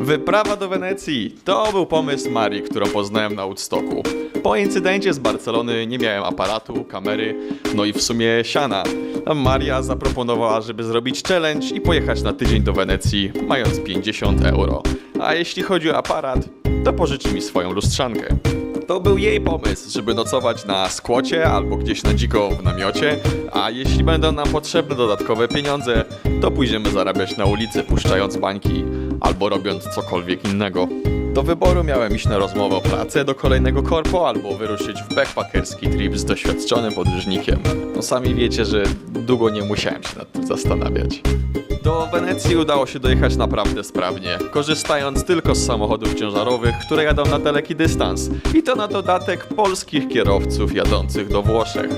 Wyprawa do Wenecji to był pomysł Marii, którą poznałem na Woodstocku. Po incydencie z Barcelony nie miałem aparatu, kamery, no i w sumie siana. A Maria zaproponowała, żeby zrobić challenge i pojechać na tydzień do Wenecji, mając 50 euro. A jeśli chodzi o aparat, to pożyczy mi swoją lustrzankę. To był jej pomysł, żeby nocować na skłocie albo gdzieś na dziko w namiocie, a jeśli będą nam potrzebne dodatkowe pieniądze, to pójdziemy zarabiać na ulicy, puszczając bańki albo robiąc cokolwiek innego. Do wyboru miałem iść na rozmowę o pracę do kolejnego korpo albo wyruszyć w backpackerski trip z doświadczonym podróżnikiem. No sami wiecie, że długo nie musiałem się nad tym zastanawiać. Do Wenecji udało się dojechać naprawdę sprawnie, korzystając tylko z samochodów ciężarowych, które jadą na daleki dystans. I to na dodatek polskich kierowców jadących do Włoszech.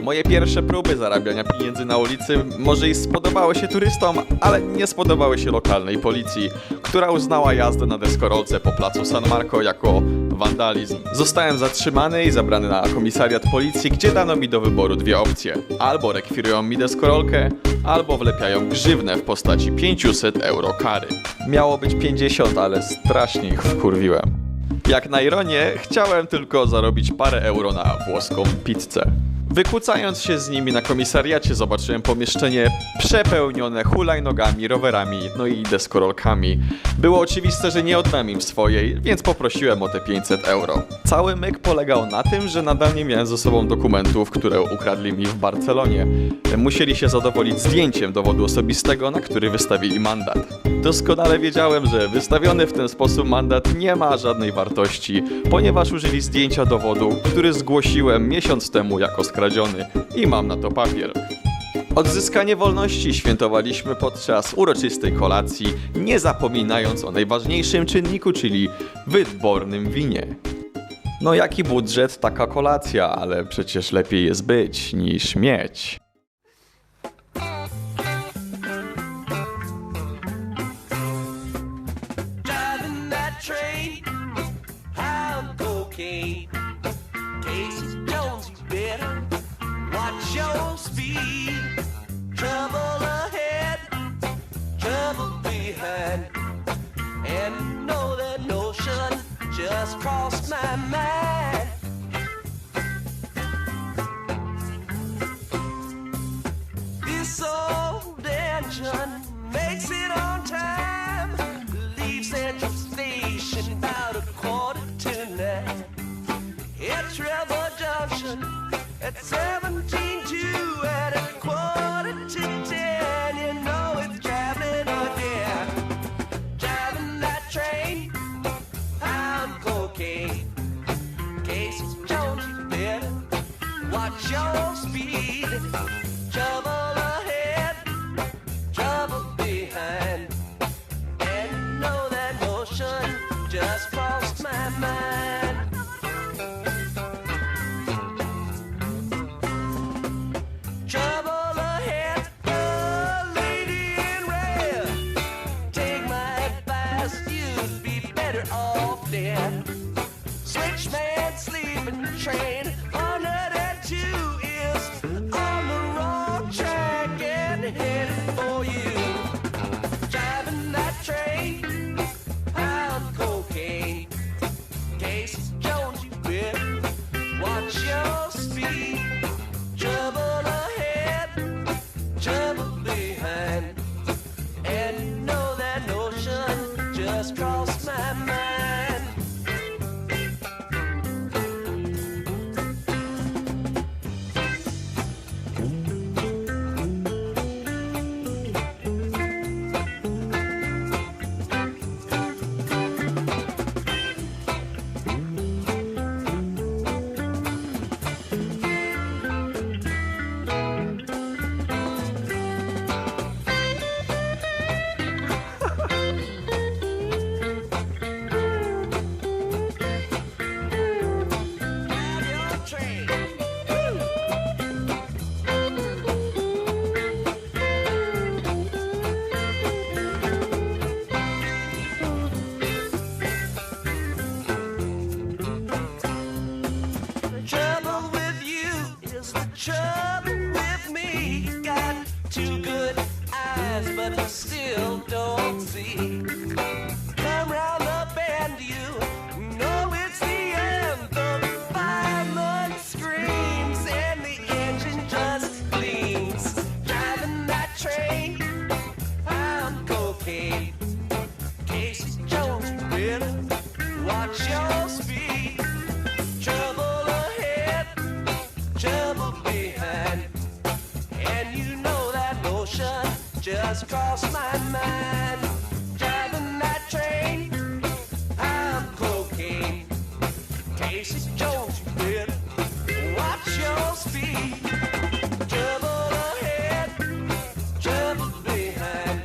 Moje pierwsze próby zarabiania pieniędzy na ulicy może i spodobały się turystom, ale nie spodobały się lokalnej policji, która uznała jazdę na deskorolce po placu San Marco jako wandalizm. Zostałem zatrzymany i zabrany na komisariat policji, gdzie dano mi do wyboru dwie opcje. Albo rekwirują mi deskorolkę, albo wlepiają grzywnę w postaci 500 euro kary. Miało być 50, ale strasznie ich wkurwiłem. Jak na ironię, chciałem tylko zarobić parę euro na włoską pizzę. Wykłócając się z nimi na komisariacie, zobaczyłem pomieszczenie przepełnione hulajnogami, rowerami, no i deskorolkami. Było oczywiste, że nie oddam im swojej, więc poprosiłem o te 500 euro. Cały myk polegał na tym, że nadal nie miałem ze sobą dokumentów, które ukradli mi w Barcelonie. Musieli się zadowolić zdjęciem dowodu osobistego, na który wystawili mandat. Doskonale wiedziałem, że wystawiony w ten sposób mandat nie ma żadnej wartości, ponieważ użyli zdjęcia dowodu, który zgłosiłem miesiąc temu jako skradziony i mam na to papier. Odzyskanie wolności świętowaliśmy podczas uroczystej kolacji, nie zapominając o najważniejszym czynniku, czyli wytwornym winie. No jaki budżet, taka kolacja, ale przecież lepiej jest być niż mieć. Just crossed my mind. This old engine makes it on time. Leaves Central Station about 8:45. It's River Junction at 17:2 at 9:45. You know it's traveling again. Driving that train. Casey Jones, you better watch your speed. Trouble ahead, trouble behind. And you know that notion just crossed my mind. Trouble ahead, oh, lady in red. Take my advice, you'd be better off dead. Switchman sleeping train 102 is on the wrong track and headed for you. Driving that train, high on cocaine. Casey Jones, you better watch your speed. Trouble ahead, trouble behind. And you know that notion just crossed my mind. better watch your speed. Trouble ahead, trouble behind. And you know that notion just crossed my mind. Driving that train, I'm cocaine. Casey Jones, you better watch your speed. Trouble ahead, trouble behind.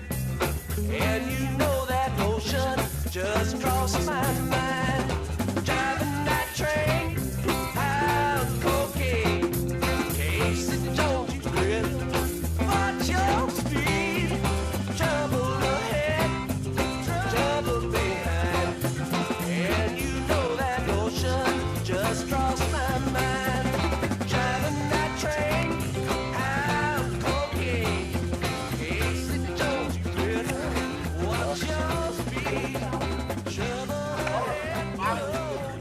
And you know that notion just crossed my mind. Driving that train, I'm cocaine. Casey Jones, you better watch your speed. Trouble ahead, trouble behind. And you know that notion just crossed my mind. Driving that train, I'm cocaine. Casey Jones, you better watch your speed. Trouble ahead,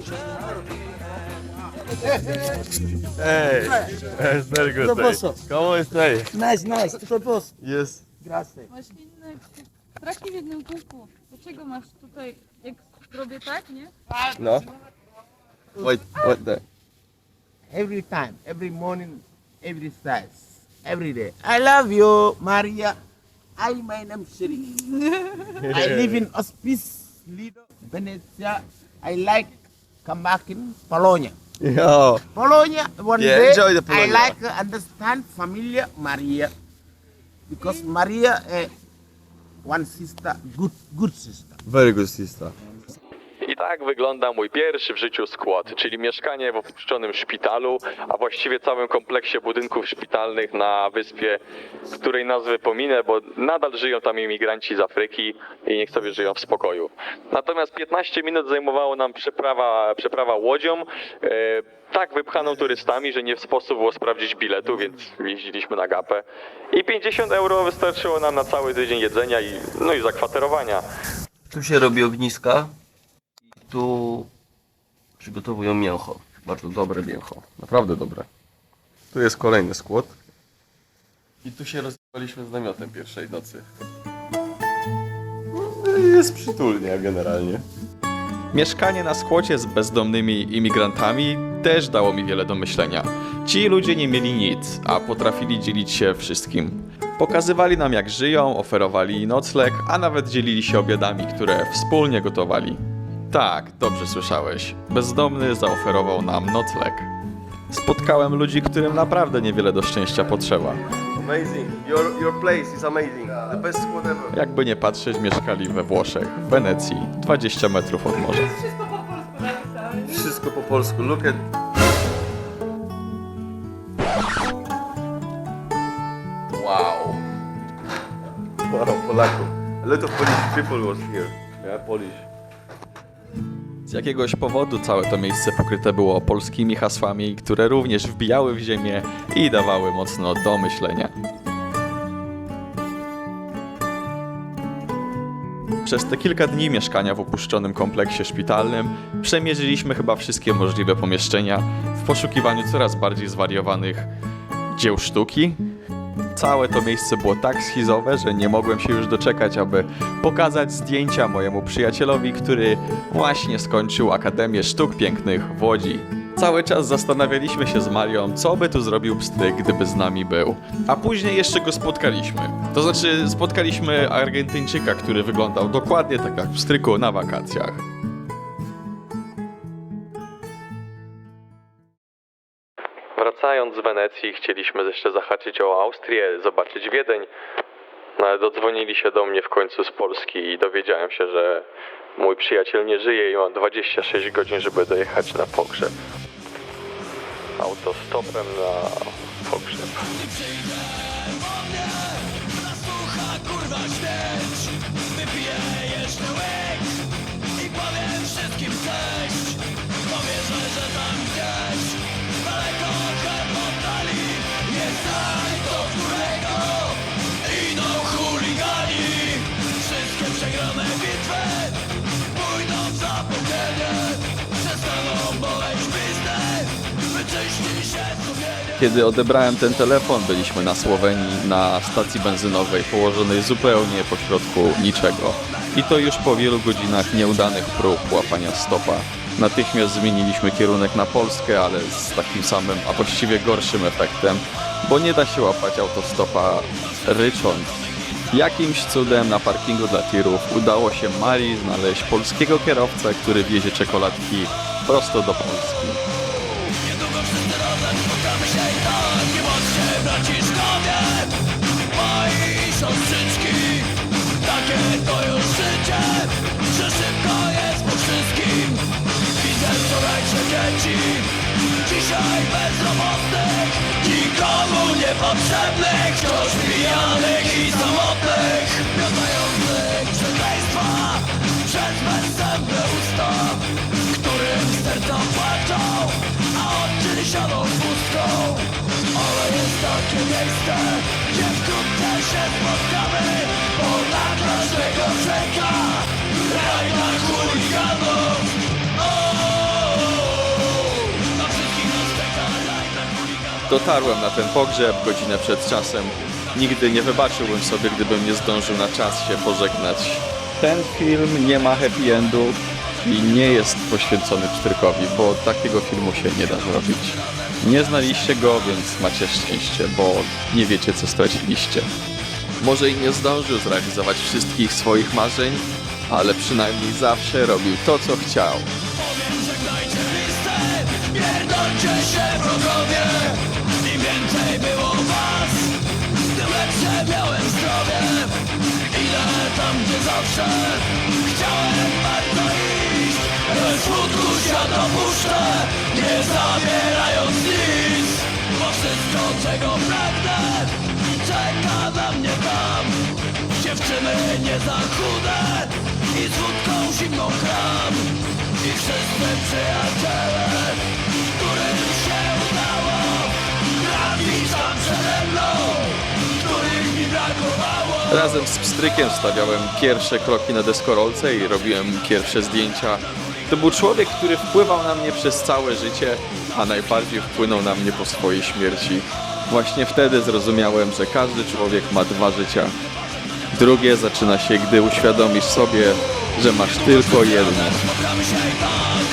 trouble behind. Hey, that's very good. Proposal. ¿Cómo estás? Nice, nice. To propose. Yes. Grazie. Masz inne traki w jednym kółku. Dlaczego masz tutaj, jak robię tak, nie? No. Wait, what the? Every time, every morning, every size, every day. I love you, Maria. My name Shiri. I live in Hospice, Lido, Venezia. I like come back in Bologna. Yo. Bologna, one Yeah, day, enjoy the Bologna. I like understand familiar Maria. Because Maria, one sister, good sister. Very good sister. I tak wygląda mój pierwszy w życiu skład, czyli mieszkanie w opuszczonym szpitalu, a właściwie całym kompleksie budynków szpitalnych na wyspie, której nazwy pominę, bo nadal żyją tam imigranci z Afryki i niech sobie żyją w spokoju. Natomiast 15 minut zajmowało nam przeprawa łodzią, tak wypchaną turystami, że nie sposób było sprawdzić biletu, więc jeździliśmy na gapę. I 50 euro wystarczyło nam na cały tydzień jedzenia i zakwaterowania. Tu się robi ogniska i tu przygotowują mięcho. Bardzo dobre mięcho, naprawdę dobre. Tu jest kolejny skład. I tu się rozmawialiśmy z namiotem pierwszej nocy. Jest przytulnie generalnie. Mieszkanie na skłocie z bezdomnymi imigrantami też dało mi wiele do myślenia. Ci ludzie nie mieli nic, a potrafili dzielić się wszystkim. Pokazywali nam jak żyją, oferowali nocleg, a nawet dzielili się obiadami, które wspólnie gotowali. Tak, dobrze słyszałeś. Bezdomny zaoferował nam nocleg. Spotkałem ludzi, którym naprawdę niewiele do szczęścia potrzeba. Amazing. Your place is amazing. The best squad ever. Jakby nie patrzeć, mieszkali we Włoszech, w Wenecji, 20 metrów od morza. Wszystko po polsku. Look at... Wow. Wow, Polaków. A lot of Polish people was here. Yeah, Polish. Z jakiegoś powodu całe to miejsce pokryte było polskimi hasłami, które również wbijały w ziemię i dawały mocno do myślenia. Przez te kilka dni mieszkania w opuszczonym kompleksie szpitalnym przemierzyliśmy chyba wszystkie możliwe pomieszczenia w poszukiwaniu coraz bardziej zwariowanych dzieł sztuki. Całe to miejsce było tak schizowe, że nie mogłem się już doczekać, aby pokazać zdjęcia mojemu przyjacielowi, który właśnie skończył Akademię Sztuk Pięknych w Łodzi. Cały czas zastanawialiśmy się z Marią, co by tu zrobił pstryk, gdyby z nami był. A później jeszcze go spotkaliśmy. To znaczy spotkaliśmy Argentyńczyka, który wyglądał dokładnie tak jak pstryku na wakacjach. Wracając z Wenecji, chcieliśmy jeszcze zahaczyć o Austrię, zobaczyć Wiedeń, no ale dodzwonili się do mnie w końcu z Polski i dowiedziałem się, że mój przyjaciel nie żyje i mam 26 godzin, żeby dojechać na pogrzeb. Autostopem na pogrzeb. Kiedy odebrałem ten telefon, byliśmy na Słowenii, na stacji benzynowej położonej zupełnie pośrodku niczego. I to już po wielu godzinach nieudanych prób łapania stopa. Natychmiast zmieniliśmy kierunek na Polskę, ale z takim samym, a właściwie gorszym efektem, bo nie da się łapać autostopa rycząc. Jakimś cudem na parkingu dla tirów udało się Marii znaleźć polskiego kierowcę, który wiezie czekoladki prosto do Polski. Dzisiaj bezrobotnych, nikomu niepotrzebnych, wciąż pijanych i samotnych, miotających przekleństwa przez bezsępne usta, którym serca płaczą, a oczy siadą pustką. Ale jest takie miejsce, gdzie wkrótce się spotkamy, bo na każdego czeka raj dla chuliganów. Dotarłem na ten pogrzeb godzinę przed czasem. Nigdy nie wybaczyłbym sobie, gdybym nie zdążył na czas się pożegnać. Ten film nie ma happy endu i nie jest poświęcony Psztrkowi, bo takiego filmu się nie da zrobić. Nie znaliście go, więc macie szczęście, bo nie wiecie, co straciliście. Może i nie zdążył zrealizować wszystkich swoich marzeń, ale przynajmniej zawsze robił to, co chciał. Pierdolcie się wrogowie, im więcej było was, tym lepsze miałem zdrowie. Idę tam, gdzie zawsze chciałem bardzo iść, lecz smutku świat opuszczę, nie zabierając nic. Bo wszystko, czego pragnę, czeka na mnie tam. Dziewczyny nie za chude i z wódką zimną kram. I wszyscy przyjaciele, którym się udało trafić tam przede mną, których mi brakowało. Razem z Pstrykiem stawiałem pierwsze kroki na deskorolce i robiłem pierwsze zdjęcia. To był człowiek, który wpływał na mnie przez całe życie, a najbardziej wpłynął na mnie po swojej śmierci. Właśnie wtedy zrozumiałem, że każdy człowiek ma dwa życia. Drugie zaczyna się, gdy uświadomisz sobie, że masz tylko jedno. Spotkamy się i tak.